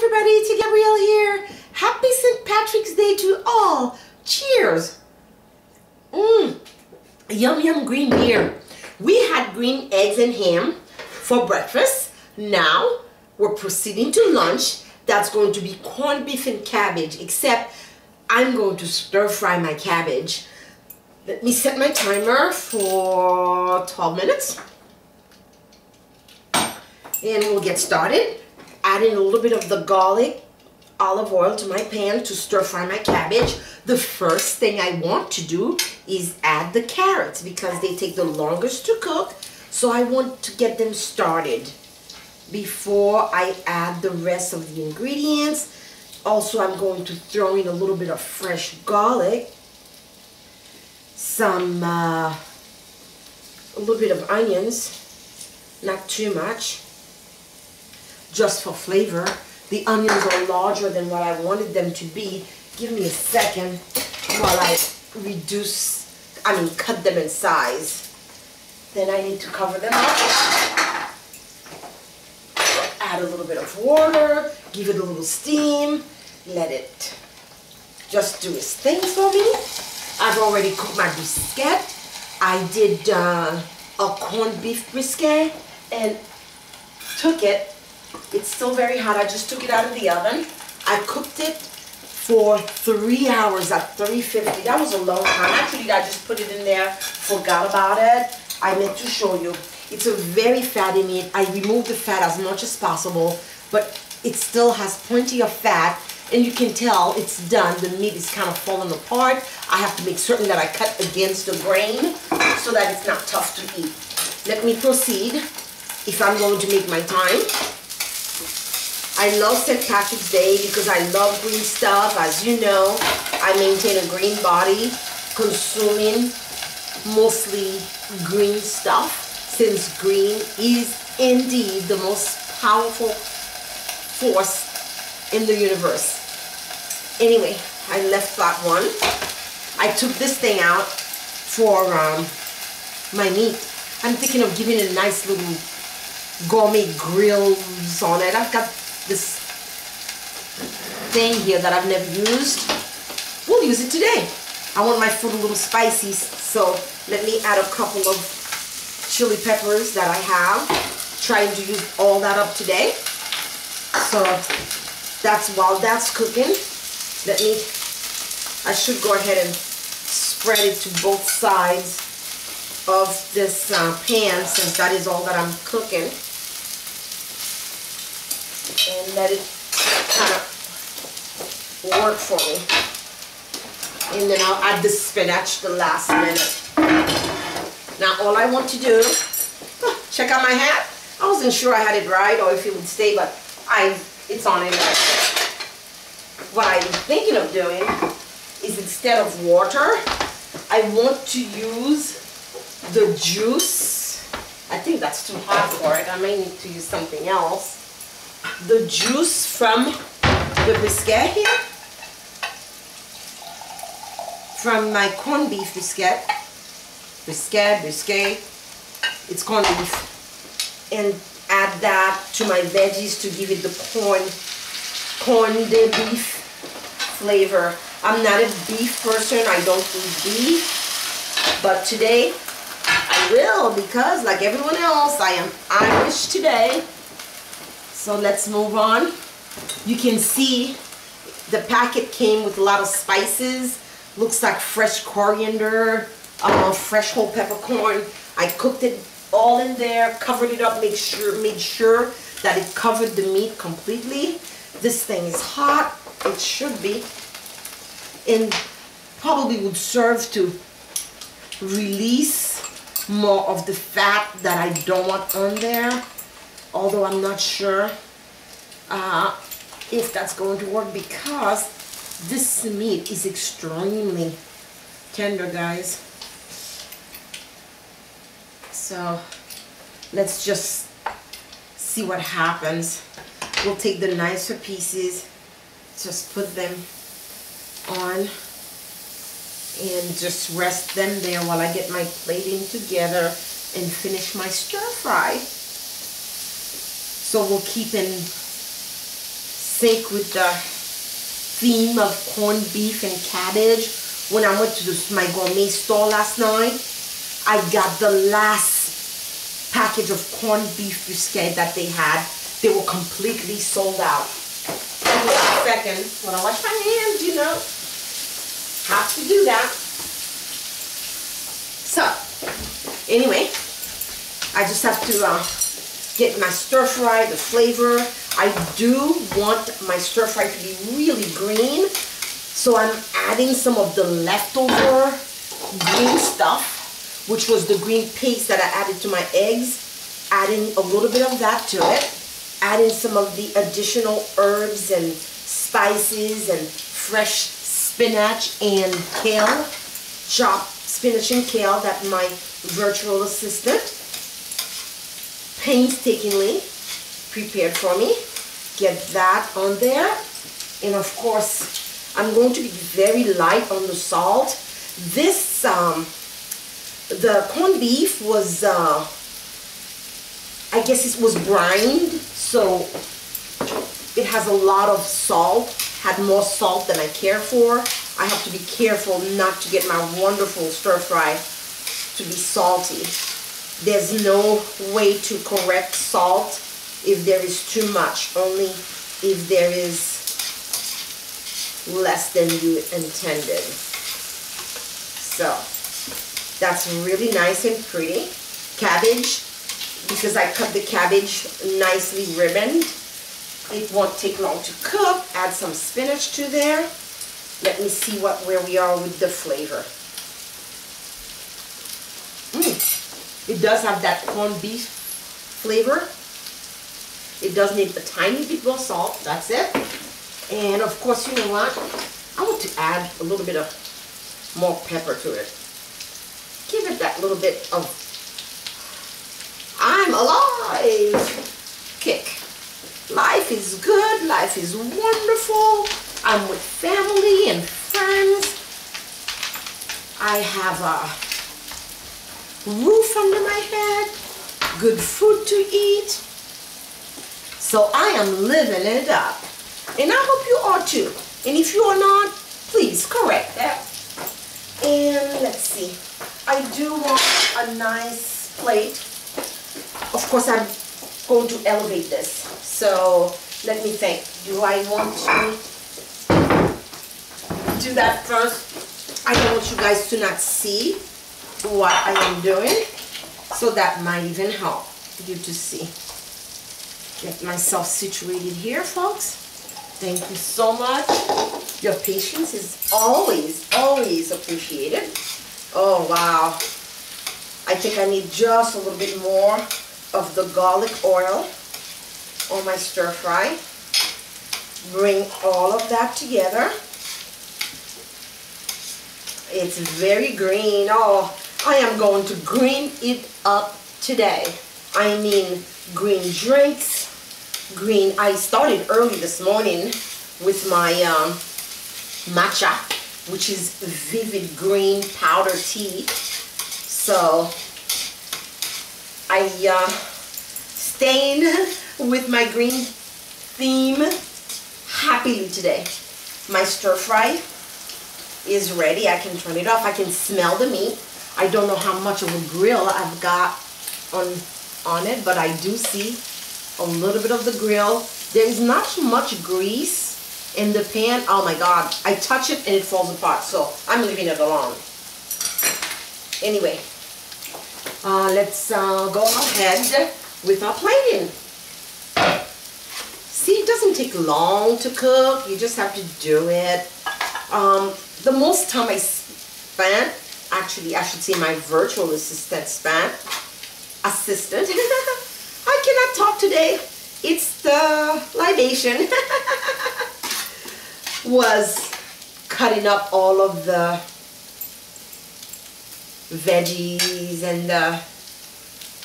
everybody, it's Gabrielle here. Happy St. Patrick's Day to all. Cheers. Yum yum green beer. We had green eggs and ham for breakfast. Now we're proceeding to lunch. That's going to be corned beef and cabbage, except I'm going to stir fry my cabbage. Let me set my timer for 12 minutes. And we'll get started. Adding a little bit of the garlic, olive oil to my pan to stir fry my cabbage. The first thing I want to do is add the carrots because they take the longest to cook. So I want to get them started before I add the rest of the ingredients. Also, I'm going to throw in a little bit of fresh garlic, a little bit of onions, not too much, just for flavor. The onions are larger than what I wanted them to be. Give me a second while I cut them in size. Then I need to cover them up. Add a little bit of water, give it a little steam, let it just do its thing for me. I've already cooked my brisket. I did a corned beef brisket and took it. It's still very hot. I just took it out of the oven. I cooked it for 3 hours at 350. That was a long time. Actually, I just put it in there, forgot about it. I meant to show you. It's a very fatty meat. I removed the fat as much as possible, but it still has plenty of fat, and you can tell it's done. The meat is kind of falling apart. I have to make certain that I cut against the grain so that it's not tough to eat. Let me proceed if I'm going to make my time. I love St. Patrick's Day because I love green stuff. As you know, I maintain a green body, consuming mostly green stuff, since green is indeed the most powerful force in the universe. Anyway, I left that one. I took this thing out for my meat. I'm thinking of giving it a nice little gourmet grills on it. I've got this thing here that I've never used. We'll use it today. I want my food a little spicy, so let me add a couple of chili peppers that I have. Trying to use all that up today. So while that's cooking, I should go ahead and spread it to both sides of this pan, since that is all that I'm cooking. And let it kind of work for me. And then I'll add the spinach the last minute. Now all I want to do, check out my hat. I wasn't sure I had it right or if it would stay, but it's on anyway. What I'm thinking of doing is, instead of water, I want to use the juice. I think that's too hot for it. I may need to use something else. The juice from the brisket here, from my corned beef brisket, it's corned beef, and add that to my veggies to give it the corned beef flavor. I'm not a beef person, I don't eat beef, but today I will, because like everyone else, I am Irish today. So let's move on. You can see the packet came with a lot of spices. Looks like fresh coriander, fresh whole peppercorn. I cooked it all in there, covered it up, made sure that it covered the meat completely. This thing is hot. It should be. And probably would serve to release more of the fat that I don't want on there. Although I'm not sure if that's going to work, because this meat is extremely tender, guys. So let's just see what happens. We'll take the nicer pieces, just put them on and just rest them there while I get my plating together and finish my stir fry. So we'll keep in sync with the theme of corned beef and cabbage. When I went to my gourmet store last night, I got the last package of corned beef brisket that they had. They were completely sold out. Hold on a second. When I wash my hands, you know, have to do that. So, anyway, I just have to get my stir fry, the flavor. I do want my stir fry to be really green, so I'm adding some of the leftover green stuff, which was the green paste that I added to my eggs, adding a little bit of that to it, adding some of the additional herbs and spices and fresh spinach and kale, chopped spinach and kale that my virtual assistant painstakingly prepared for me. Get that on there. And of course, I'm going to be very light on the salt. This, the corned beef was, I guess it was brined, so it has a lot of salt, had more salt than I care for. I have to be careful not to get my wonderful stir fry to be salty. There's no way to correct salt if there is too much, only if there is less than you intended. So that's really nice and pretty. Cabbage, because I cut the cabbage nicely ribboned, it won't take long to cook. Add some spinach to there. Let me see where we are with the flavor. It does have that corned beef flavor. It does need a tiny bit more salt. That's it. And of course, you know what? I want to add a little bit of more pepper to it. Give it that little bit of I'm alive kick. Life is good. Life is wonderful. I'm with family and friends. I have a roof under my head, good food to eat. So I am living it up. And I hope you are too. And if you are not, please correct that. And let's see. I do want a nice plate. Of course, I'm going to elevate this. So let me think. Do I want to do that first? I don't want you guys to not see what I am doing, so that might even help you to see. Get myself situated here, folks. Thank you so much. Your patience is always, always appreciated. Oh, wow. I think I need just a little bit more of the garlic oil on my stir fry. Bring all of that together. It's very green. Oh, I am going to green it up today. I mean, green drinks, green. I started early this morning with my matcha, which is vivid green powder tea. So I staying with my green theme happily today. My stir fry is ready. I can turn it off. I can smell the meat. I don't know how much of a grill I've got on it, but I do see a little bit of the grill. There is not too much grease in the pan. Oh my God, I touch it and it falls apart, so I'm leaving it alone. Anyway, let's go ahead with our plating. See, it doesn't take long to cook. You just have to do it. The most time I spent, actually I should say my virtual assistant spent, I cannot talk today, it's the libation, was cutting up all of the veggies and the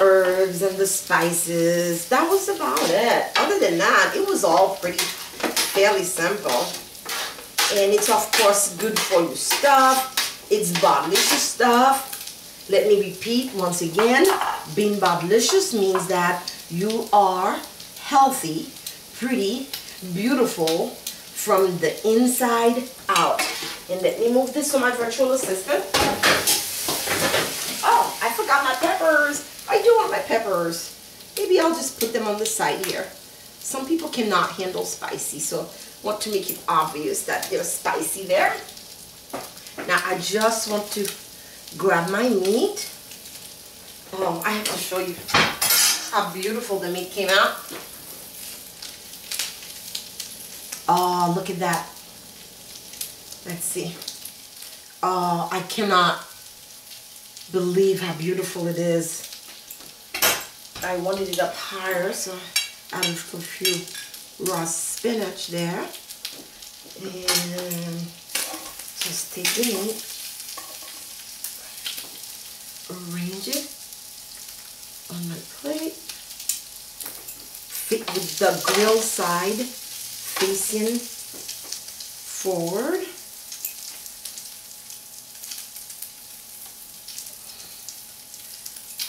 herbs and the spices. That was about it. Other than that, it was all fairly simple. And it's of course good for you stuff. It's bodlicious stuff. Let me repeat once again. Being bodlicious means that you are healthy, pretty, beautiful from the inside out. And let me move this to my virtual assistant. Oh, I forgot my peppers. I do want my peppers. Maybe I'll just put them on the side here. Some people cannot handle spicy, so I want to make it obvious that they're spicy there. Now I just want to grab my meat. Oh, I have to show you how beautiful the meat came out. Oh, look at that. Let's see. Oh, I cannot believe how beautiful it is. I wanted it up higher, so I added a few raw spinach there. And just take the meat, arrange it on my plate, with the grill side facing forward.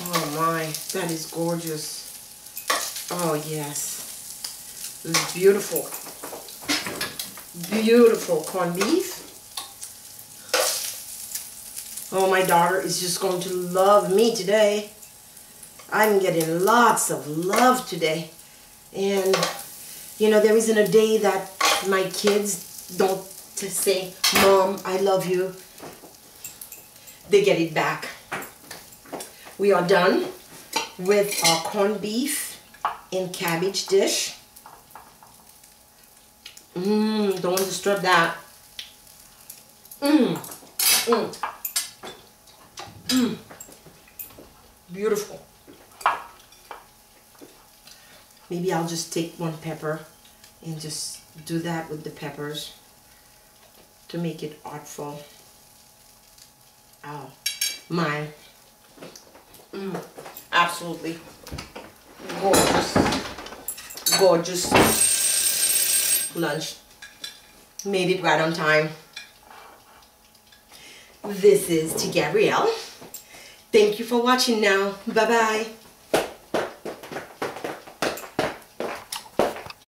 Oh my, that is gorgeous. Oh yes, it's beautiful. Beautiful corned beef. Oh, my daughter is just going to love me today. I'm getting lots of love today. And, you know, there isn't a day that my kids don't say, Mom, I love you. They get it back. We are done with our corned beef and cabbage dish. Don't want to disturb that. Beautiful. Maybe I'll just take one pepper and just do that with the peppers to make it artful. Oh, my. Absolutely gorgeous. Gorgeous lunch. Made it right on time. This is to Gabrielle. Thank you for watching now. Bye-bye.